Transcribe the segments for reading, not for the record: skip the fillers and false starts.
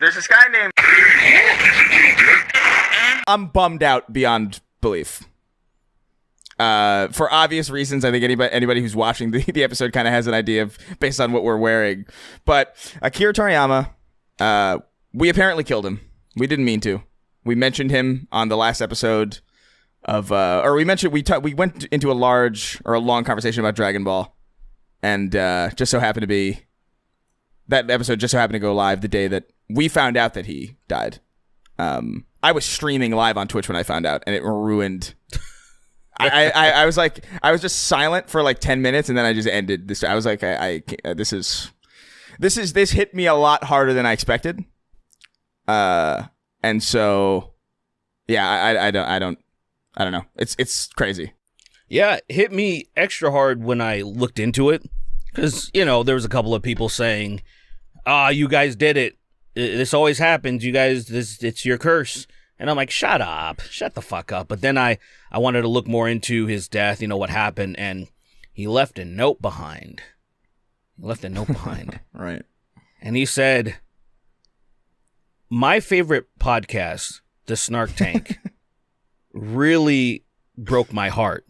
There's this guy named... I'm bummed out beyond belief. For obvious reasons, I think anybody who's watching the episode kind of has an idea of based on what we're wearing. But Akira Toriyama, we apparently killed him. We didn't mean to. We mentioned him on the last episode of, we went into a long conversation about Dragon Ball, and just so happened to be that episode just so happened to go live the day that we found out that he died. I was streaming live on Twitch when I found out, and it ruined. I was just silent for like 10 minutes, and then I just ended this. I was like, this hit me a lot harder than I expected. And so, yeah, I don't know. It's crazy. Yeah, it hit me extra hard when I looked into it, because there was a couple of people saying, you guys did it. This always happens. You guys, it's your curse. And I'm like, shut the fuck up. But then I wanted to look more into his death, what happened, and he left a note behind. Right. And he said, my favorite podcast, the Snark Tank, really broke my heart.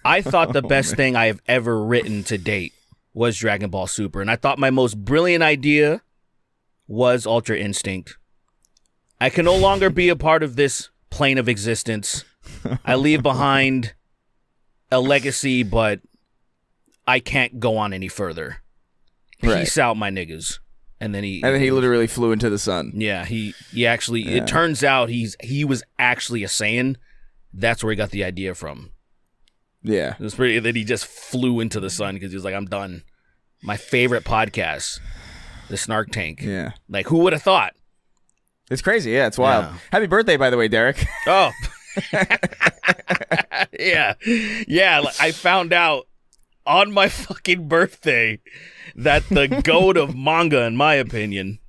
I thought the best thing I have ever written to date was Dragon Ball Super. And I thought my most brilliant idea was Ultra Instinct. I can no longer be a part of this plane of existence. I leave behind a legacy, but I can't go on any further. Right. Peace out, my niggas. And then he literally flew into the sun. Yeah, he actually. Yeah. It turns out he was actually a Saiyan. That's where he got the idea from. Yeah, it was pretty. That he just flew into the sun because he was like, "I'm done." My favorite podcast, the Snark Tank. Yeah, like who would have thought? It's crazy. Yeah, it's wild. Yeah. Happy birthday, by the way, Derrick. Oh, yeah. I found out on my fucking birthday that the GOAT of manga, in my opinion,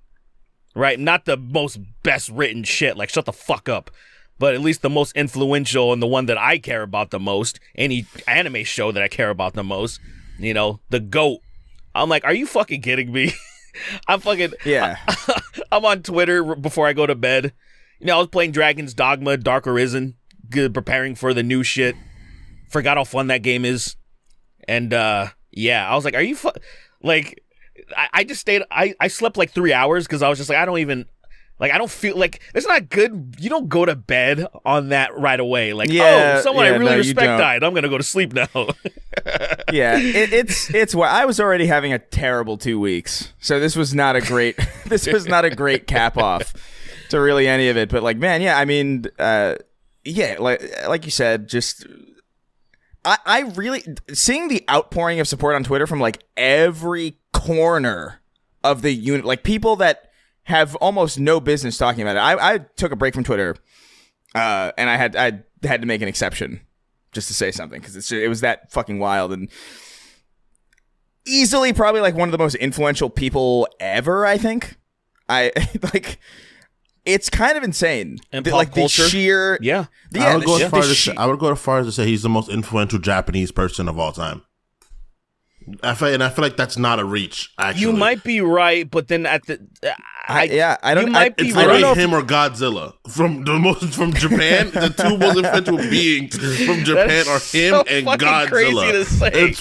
right? Not the most best written shit. Like, shut the fuck up. But at least the most influential and the one that I care about the most, any anime show that I care about the most, the GOAT. I'm like, are you fucking kidding me? I'm fucking... Yeah. I'm on Twitter before I go to bed. I was playing Dragon's Dogma, Dark Arisen, preparing for the new shit. Forgot how fun that game is. And, yeah, I was like, are you... Like, I just stayed... I slept like 3 hours because I was just like, I don't feel like it's not good. You don't go to bed on that right away. Like, someone I really respect died. I'm gonna go to sleep now. Yeah, it's why I was already having a terrible 2 weeks, so this was not a great cap off to really any of it. But like, man, yeah, I mean, yeah, like you said, just. I really seeing the outpouring of support on Twitter from like every corner of the unit, like people that have almost no business talking about it. I took a break from Twitter, and I had to make an exception just to say something because it was that fucking wild and easily probably like one of the most influential people ever. I think it's kind of insane. And pop culture. The sheer I would go as far as to say he's the most influential Japanese person of all time. I feel like that's not a reach. Actually, you might be right, but then at the I don't. It's right. him or Godzilla from Japan. The two most influential beings from Japan are him and Godzilla. Crazy to say. It's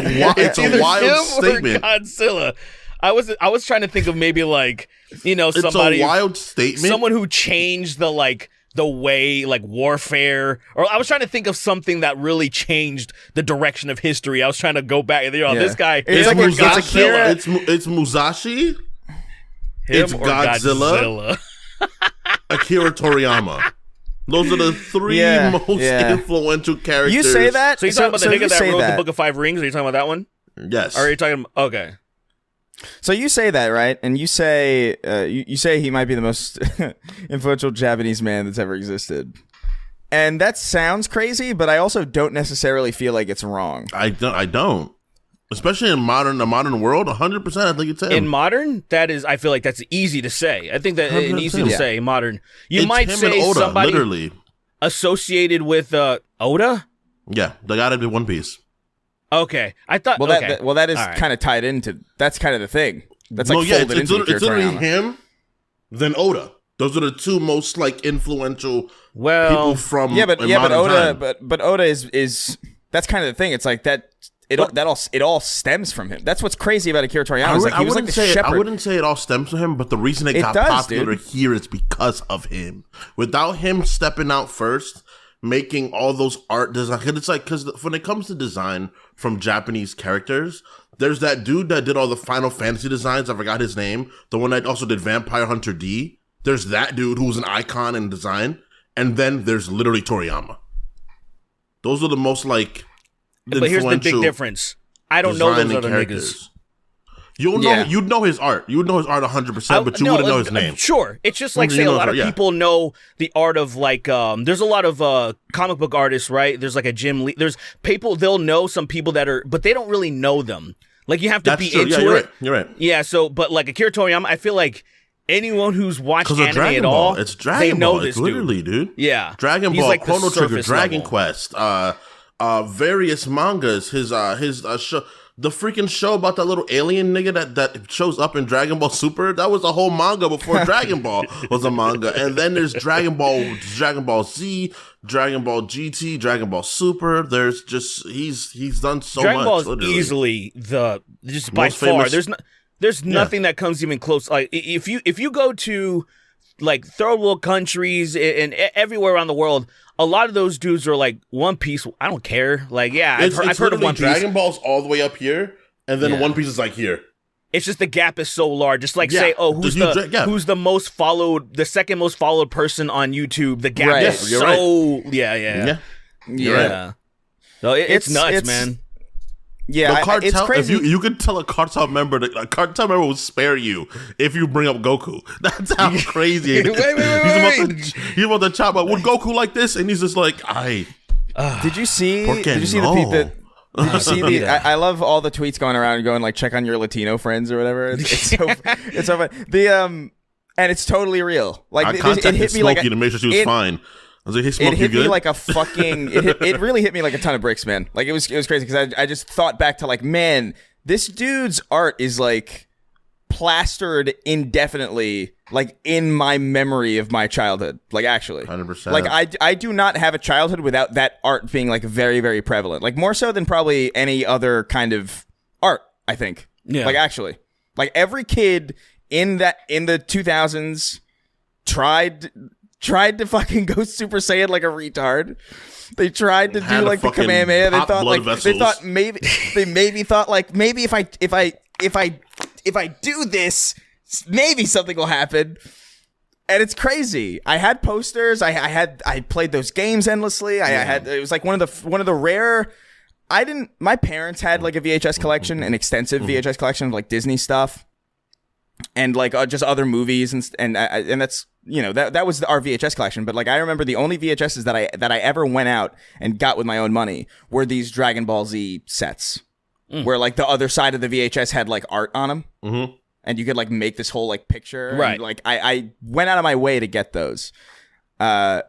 a wild statement. Godzilla. I was trying to think of maybe like somebody. It's a wild statement. Someone who changed the way like warfare, or I was trying to think of something that really changed the direction of history. I was trying to go back. This guy. It's Musashi. It's Musashi. It's Godzilla. Akira Toriyama. Those are the three most influential characters. You say that? So you're talking about the nigga that wrote the Book of Five Rings? Are you talking about that one? Yes. Or are you talking? Okay. So you say that, right? And you say you say he might be the most influential Japanese man that's ever existed. And that sounds crazy, but I also don't necessarily feel like it's wrong. I don't. Especially in the modern world, 100%. I think it's him. In modern, I feel like that's easy to say. I think that it's easy to say modern. You might say Oda, somebody literally associated with Oda. Yeah, they gotta be One Piece. Okay, I thought. That is kind of tied into. That's kind of the thing. That's like folded into Akira Toriyama. Him then Oda. Those are the two most like influential Well, people from but modern Oda, time. but Oda is that's kind of the thing. It's like that. It all stems from him. That's what's crazy about Akira Toriyama. Is like he was like the shepherd. I wouldn't say it all stems from him, but the reason it got popular here is because of him. Without him stepping out first, making all those art designs, it's like because when it comes to design from Japanese characters, there's that dude that did all the Final Fantasy designs. I forgot his name. The one that also did Vampire Hunter D. There's that dude who's an icon in design, and then there's literally Toriyama. Those are the most like. But here's the big difference. I don't know those other niggas. You'd know his art. You would know his art 100%, but you wouldn't know his name. Sure. It's just like, say, a lot of people know the art of, like, there's a lot of comic book artists, right? There's, like, a Jim Lee. There's people, they'll know some people that are, but they don't really know them. Like, you have to be into it. You're right. Yeah, so, but, like, Akira Toriyama, I feel like anyone who's watched anime at all, it's Dragon they know Ball. this It's literally, dude. Yeah. Dragon Ball, like Chrono Trigger, Dragon level. Quest, various mangas, his show, the freaking show about that little alien nigga that shows up in Dragon Ball Super. That was a whole manga before Dragon Ball was a manga. And then there's Dragon Ball Z, Dragon Ball GT, Dragon Ball Super. There's just he's done so Dragon much. Ball is literally. Easily just by Most far. famous- There's nothing that comes even close. Like if you go to like third world countries and everywhere around the world, a lot of those dudes are like One Piece. I don't care. Like, yeah, I've heard of One Piece. Dragon Ball's all the way up here, and then One Piece is like here. It's just the gap is so large. Just like say, oh, who's the most followed, the second most followed person on YouTube? The gap is so yeah. So it's nuts, man. Yeah, Cartel, it's crazy. If you could tell a cartel member will spare you if you bring up Goku. That's how crazy it is. Wait. He's about to chop up. Would Goku like this? And he's just like, Did you see the I love all the tweets going around and going like, check on your Latino friends or whatever. It's so fun. And it's totally real. Like it hit me Smokey to make sure she was fine. I was like, hey, Smoke, it hit you good? me like a fucking. It really hit me like a ton of bricks, man. Like it was crazy because I just thought back to like, man, this dude's art is like plastered indefinitely, like in my memory of my childhood. Like actually, 100%. Like I do not have a childhood without that art being like very, very prevalent. Like more so than probably any other kind of art. I think. Yeah. Like actually, like every kid in the 2000s tried to fucking go Super Saiyan like a retard. They tried to do like the Kamehameha. They thought maybe if I do this, maybe something will happen. And it's crazy. I had posters. I played those games endlessly. It was like one of the rare. My parents had like a VHS collection, an extensive VHS collection of like Disney stuff. And like just other movies and that's that was our VHS collection. But like I remember the only VHSs that I ever went out and got with my own money were these Dragon Ball Z sets, where like the other side of the VHS had like art on them, and you could like make this whole like picture. Right. And, like I went out of my way to get those, and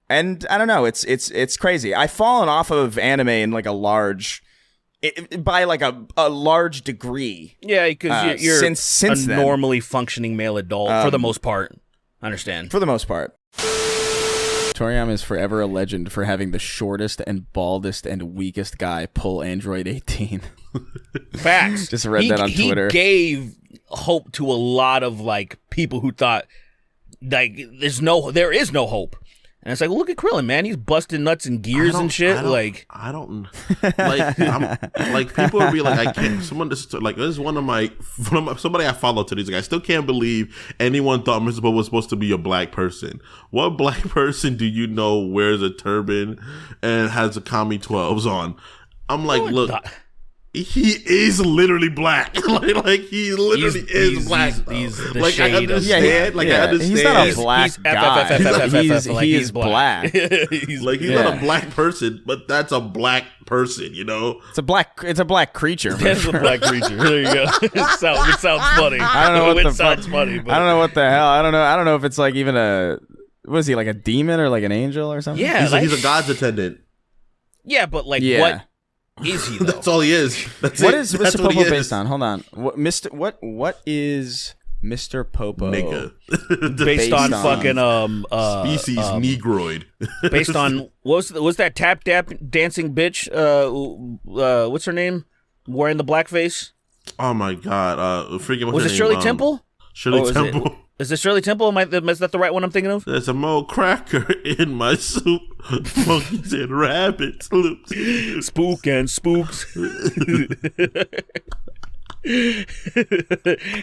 I don't know. It's crazy. I've fallen off of anime in like a large. By like a large degree. Yeah, because you're since a normally functioning male adult for the most part. I understand. For the most part. Toriyama is forever a legend for having the shortest and baldest and weakest guy pull Android 18. Facts. Just read that on Twitter. He gave hope to a lot of like people who thought like there is no hope. And it's like, look at Krillin, man. He's busting nuts and gears and shit. I don't like people would be like, I can't. Someone just like this is one of my somebody I follow today. He's like, I still can't believe anyone thought Mr. Popo was supposed to be a black person. What black person do you know wears a turban and has a Kami 12s on? I'm like, look. He is literally black. like he literally is black. He's the like shade I understand. I understand. He's not a black guy. He's black. He's not a black person, but that's a black person. You know, it's a black creature. That's a black creature. There you go. It sounds funny. I don't know what the sounds funny. But. I don't know what the hell. I don't know if it's like even what is he, like a demon or like an angel or something? Yeah, he's a God's attendant. Yeah, but like what? Is he though? That's all he is. What is Mr. Popo based on? Hold on. What is Mr. Popo. Nigga. based on fucking species negroid. Based on what's that tap dancing bitch? What's her name? Wearing the blackface. Oh my god! Freaking what's was her it name? Shirley Temple? Shirley Temple. Is it Shirley Temple? Is that the right one I'm thinking of? There's a mole cracker in my soup. Monkeys and rabbits. Spook and spooks.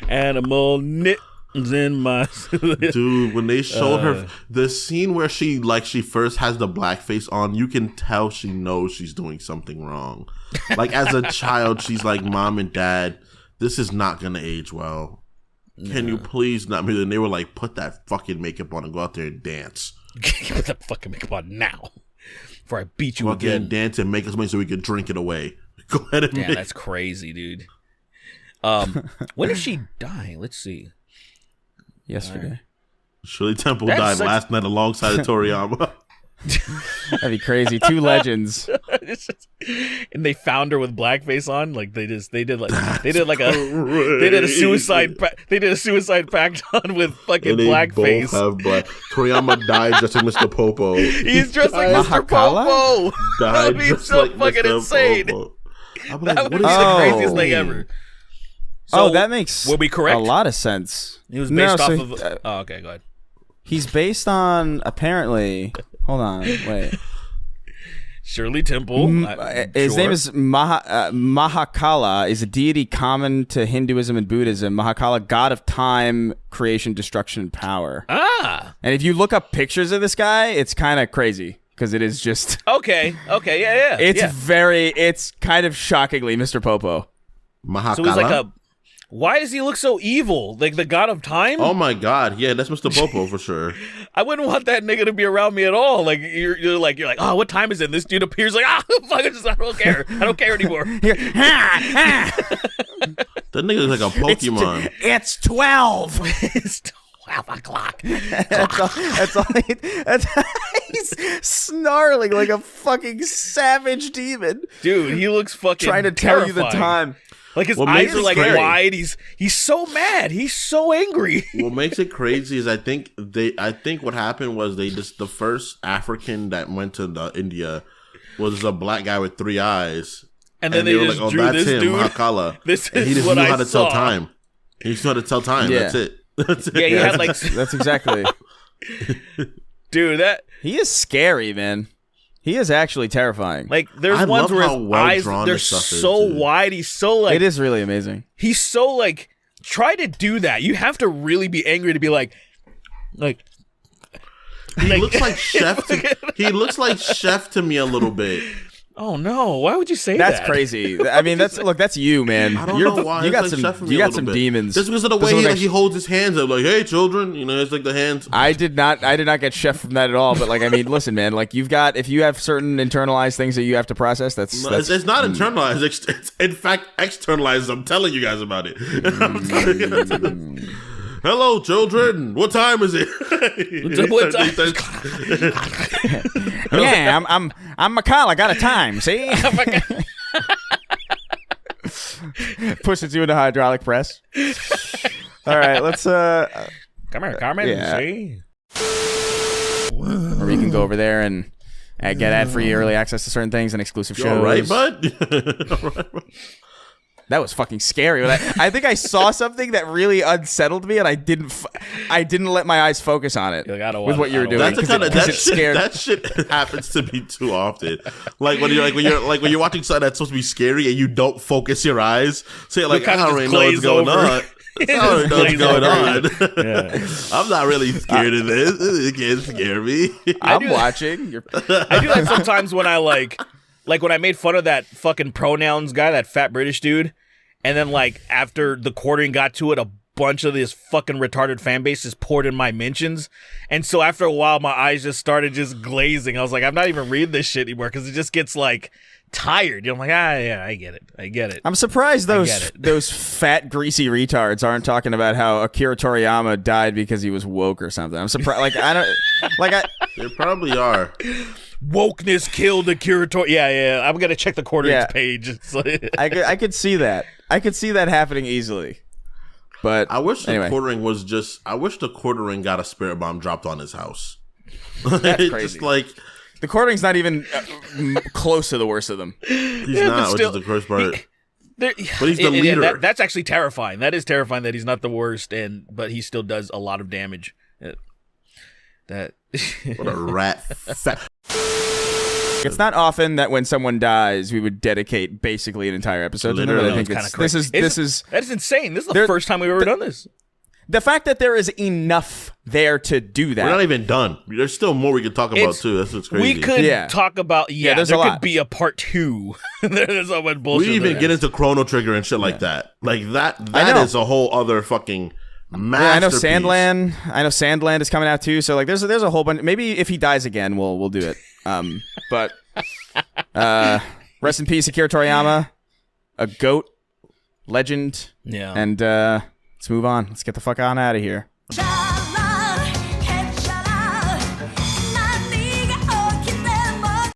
Animal nits in my dude. When they showed her the scene where she first has the blackface on, you can tell she knows she's doing something wrong. Like as a child, she's like, "Mom and Dad, this is not gonna age well. Can you please not?" And they were like, "Put that fucking makeup on and go out there and dance. Put that fucking makeup on now, before I beat you again. Again, dance and make us money so we can drink it away." Go ahead and yeah, that's crazy, dude. When did she die? Let's see. Yesterday. Shirley Temple died last night alongside Toriyama. That'd be crazy. Two legends. And they found her with blackface on. Like they did a suicide pact on with fucking blackface. Toriyama died dressed like Mr. Popo. He's dressed like Mr. Popo. That would be so like fucking Mr. insane. That would be the craziest thing ever. So, that makes will be correct? A lot of sense. He was based off of. Okay, go ahead. He's based on apparently. Hold on, wait. Shirley Temple. His name is Mahakala. Is a deity common to Hinduism and Buddhism. Mahakala, god of time, creation, destruction, and power. Ah. And if you look up pictures of this guy, it's kind of crazy because it is just okay, yeah. It's kind of shockingly Mr. Popo. Mahakala. So he's like why does he look so evil? Like the god of time? Oh my god, yeah, that's Mr. Popo for sure. I wouldn't want that nigga to be around me at all. Like you're like, oh, what time is it? And this dude appears like, fuck it, I don't care. I don't care anymore. That nigga is like a Pokemon. It's 12. It's 12 o'clock. That's all he's snarling like a fucking savage demon. Dude, he looks fucking trying to tell you the time. Like his eyes are like wide. He's so mad. He's so angry. What makes it crazy is I think what happened was the first African that went to India was a black guy with 3 eyes. And then they just drew this dude. Mahakala. This is he just what knew I how to saw. tell time. He just knew how to tell time. Yeah. That's it. Yeah, he had like that's exactly. Dude, he is scary, man. He is actually terrifying. Like there's ones where his eyes they're so wide. He's so like it is really amazing. He's so like try to do that. You have to really be angry to be like he looks like Chef. He looks like Chef to me a little bit. Oh no! Why would you say that? That's crazy. I mean, that's you, man. I don't know why. You got some demons. Just because of the way he holds his hands up, like, "Hey, children," it's like the hands. I did not get Chef from that at all. But like, I mean, listen, man. Like, if you have certain internalized things that you have to process, that's it's not internalized. It's in fact externalized. I'm telling you guys about it. Hello, children. What time is it? What time? Yeah, I'm McCall. I got a time. See? Pushes you into hydraulic press. All right, let's come here, Carmen. Yeah. See? Or you can go over there and get ad-free early access to certain things and exclusive shows. All right, bud. That was fucking scary. I think I saw something that really unsettled me, and I didn't let my eyes focus on it with what you were doing. That's the kind of that shit happens to me too often. Like when you're watching something that's supposed to be scary and you don't focus your eyes. So you're like, I don't really know what's going on. I don't know what's going on. Yeah. I'm not really scared of this. It can't scare me. I'm watching. I do that sometimes when I like when I made fun of that fucking pronouns guy, that fat British dude, and then like after the quartering got to it, a bunch of this fucking retarded fan base just poured in my mentions, and so after a while my eyes just started just glazing. I was like, I'm not even reading this shit anymore because it just gets like tired. I'm like, yeah, I get it. I'm surprised those fat greasy retards aren't talking about how Akira Toriyama died because he was woke or something. I'm surprised. They probably are. Wokeness killed Akira Toriyama. Yeah. I'm gonna check the quarterings page. I could see that. I could see that happening easily. But I wish anyway. the quartering was just. I wish the quartering got a spirit bomb dropped on his house. That's crazy. Just like the quartering's not even close to the worst of them. He's not, which is the worst part. But he's the leader. That's actually terrifying. That is terrifying that he's not the worst, but he still does a lot of damage. What a rat. It's not often that when someone dies, we would dedicate basically an entire episode to them. I think this is that is insane. This is the first time we've ever done this. The fact that there is enough there to do that. We're not even done. There's still more we could talk about too. That's what's crazy. We could talk about there's there a lot. Could be a part 2. There's so much bullshit. We even get into Chrono Trigger and shit like that. Like that is a whole other fucking masterpiece. I know Sandland is coming out too. So like there's a whole bunch. Maybe if he dies again, we'll do it. But rest in peace, Akira Toriyama, a goat, legend. Yeah. And let's move on. Let's get the fuck on out of here.